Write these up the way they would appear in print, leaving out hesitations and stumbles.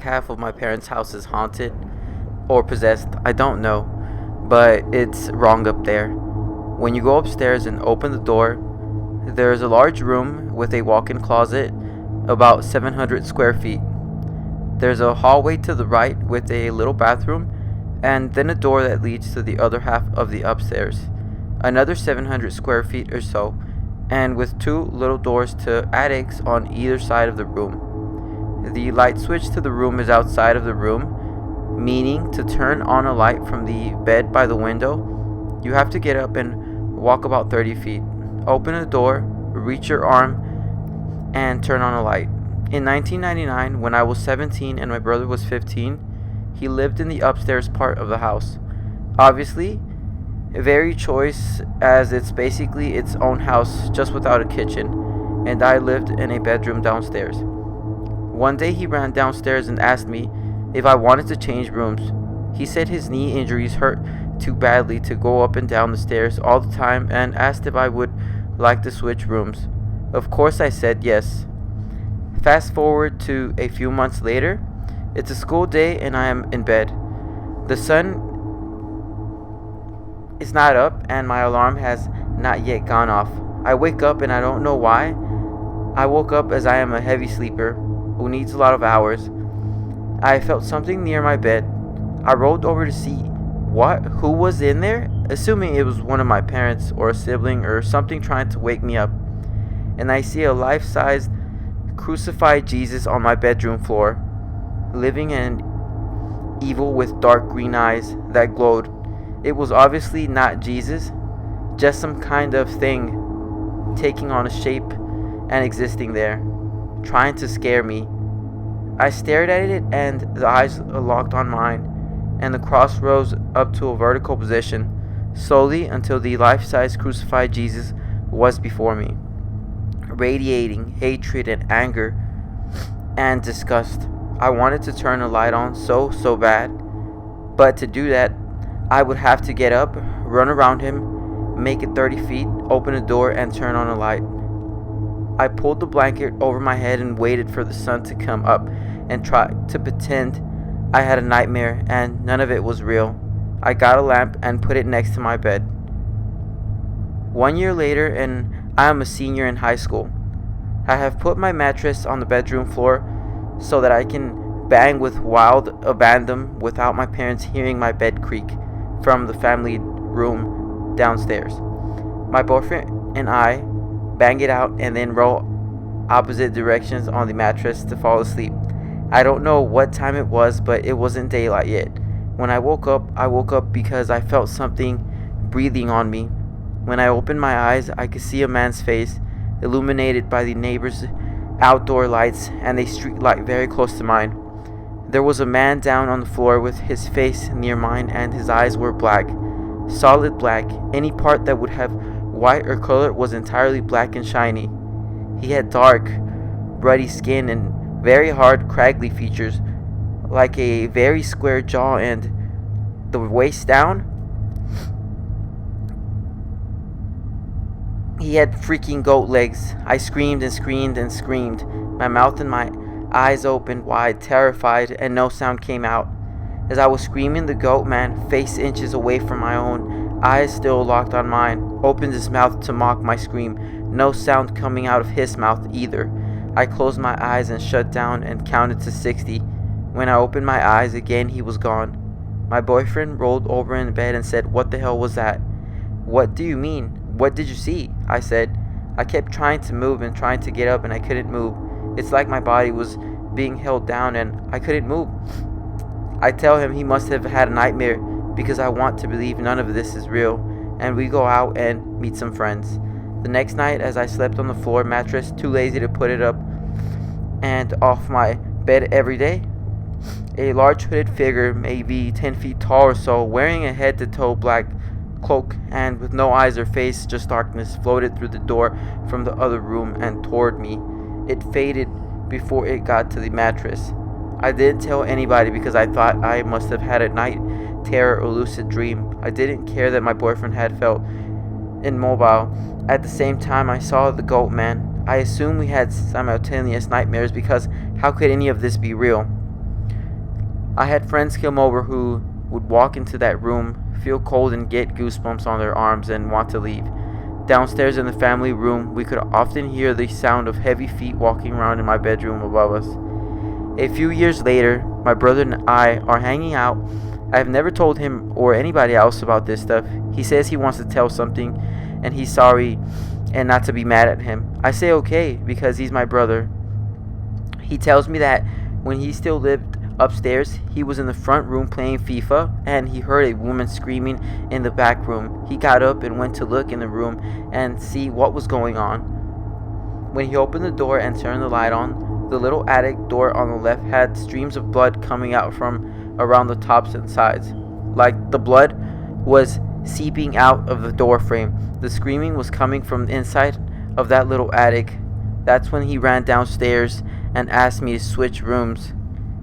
half of my parents' house is haunted or possessed. I don't know, but it's wrong up there. When you go upstairs and open the door, there's a large room with a walk-in closet about 700 square feet. There's a hallway to the right with a little bathroom, and then a door that leads to the other half of the upstairs. Another 700 square feet or so, and with two little doors to attics on either side of the room. The light switch to the room is outside of the room, meaning to turn on a light from the bed by the window, you have to get up and walk about 30 feet. Open a door, reach your arm, and turn on a light. In 1999, when I was 17 and my brother was 15, he lived in the upstairs part of the house. Obviously, very choice as it's basically its own house just without a kitchen, and I lived in a bedroom downstairs. One day he ran downstairs and asked me if I wanted to change rooms. He said his knee injuries hurt too badly to go up and down the stairs all the time and asked if I would like to switch rooms. Of course I said yes. Fast forward to a few months later. It's a school day and I am in bed. The sun is not up and my alarm has not yet gone off. I wake up and I don't know why. I woke up as I am a heavy sleeper who needs a lot of hours. I felt something near my bed. I rolled over to see who was in there, assuming it was one of my parents or a sibling or something trying to wake me up. And I see a life-sized crucified Jesus on my bedroom floor, living and evil with dark green eyes that glowed. It was obviously not Jesus, just some kind of thing taking on a shape and existing there, trying to scare me. I stared at it and the eyes locked on mine, and the cross rose up to a vertical position, slowly until the life-size crucified Jesus was before me, radiating hatred and anger and disgust. I wanted to turn the light on so bad, but to do that, I would have to get up, run around him, make it 30 feet, open a door, and turn on a light. I pulled the blanket over my head and waited for the sun to come up and tried to pretend I had a nightmare and none of it was real. I got a lamp and put it next to my bed. 1 year later, and I am a senior in high school. I have put my mattress on the bedroom floor so that I can bang with wild abandon without my parents hearing my bed creak from the family room downstairs. My boyfriend and I bang it out and then roll opposite directions on the mattress to fall asleep. I don't know what time it was, but it wasn't daylight yet. When I woke up because I felt something breathing on me. When I opened my eyes, I could see a man's face, illuminated by the neighbor's outdoor lights and a street light very close to mine. There was a man down on the floor with his face near mine, and his eyes were black, solid black. Any part that would have white or color was entirely black and shiny. He had dark, ruddy skin and very hard, craggy features, like a very square jaw, and the waist down, he had freaking goat legs. I screamed and screamed and screamed, my mouth and my eyes opened wide, terrified, and no sound came out. As I was screaming, the goat man, face inches away from my own, eyes still locked on mine, opened his mouth to mock my scream, no sound coming out of his mouth either. I closed my eyes and shut down and counted to 60. When I opened my eyes again, he was gone. My boyfriend rolled over in bed and said, "What the hell was that?" "What do you mean? What did you see?" I said. I kept trying to move and trying to get up and I couldn't move. It's like my body was being held down and I couldn't move. I tell him he must have had a nightmare because I want to believe none of this is real, and we go out and meet some friends. The next night, as I slept on the floor mattress, too lazy to put it up and off my bed every day, a large hooded figure, maybe 10 feet tall or so, wearing a head-to-toe black cloak and with no eyes or face, just darkness, floated through the door from the other room and toward me. It faded before it got to the mattress. I didn't tell anybody because I thought I must have had a night terror or lucid dream. I didn't care that my boyfriend had felt immobile. At the same time I saw the goat man. I assumed we had simultaneous nightmares because how could any of this be real? I had friends come over who would walk into that room, feel cold and get goosebumps on their arms and want to leave. Downstairs in the family room, we could often hear the sound of heavy feet walking around in my bedroom above us. A few years later, my brother and I are hanging out. I have never told him or anybody else about this stuff. He says he wants to tell something and he's sorry and not to be mad at him. I say okay because he's my brother. He tells me that when he still lived upstairs, he was in the front room playing FIFA and he heard a woman screaming in the back room. He got up and went to look in the room and see what was going on. When he opened the door and turned the light on, the little attic door on the left had streams of blood coming out from around the tops and sides. Like the blood was seeping out of the door frame. The screaming was coming from the inside of that little attic. That's when he ran downstairs and asked me to switch rooms.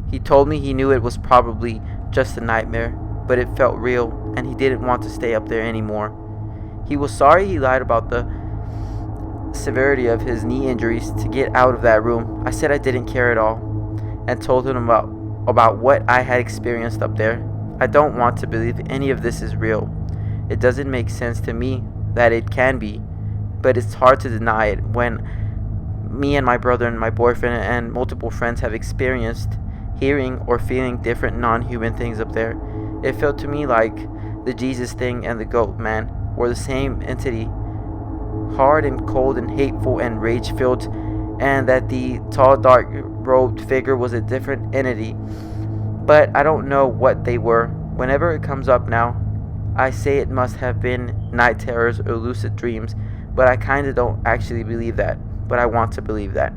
He told me he knew it was probably just a nightmare, but it felt real and he didn't want to stay up there anymore. He was sorry he lied about the severity of his knee injuries to get out of that room. I said I didn't care at all and told him about what I had experienced up there. I don't want to believe any of this is real. It doesn't make sense to me that it can be, but it's hard to deny it when me and my brother and my boyfriend and multiple friends have experienced hearing or feeling different non-human things up there. It felt to me like the Jesus thing and the goat man were the same entity, hard and cold and hateful and rage-filled, and that the tall dark-robed figure was a different entity. But I don't know what they were. Whenever it comes up now, I say it must have been night terrors or lucid dreams, but I kinda don't actually believe that, but I want to believe that.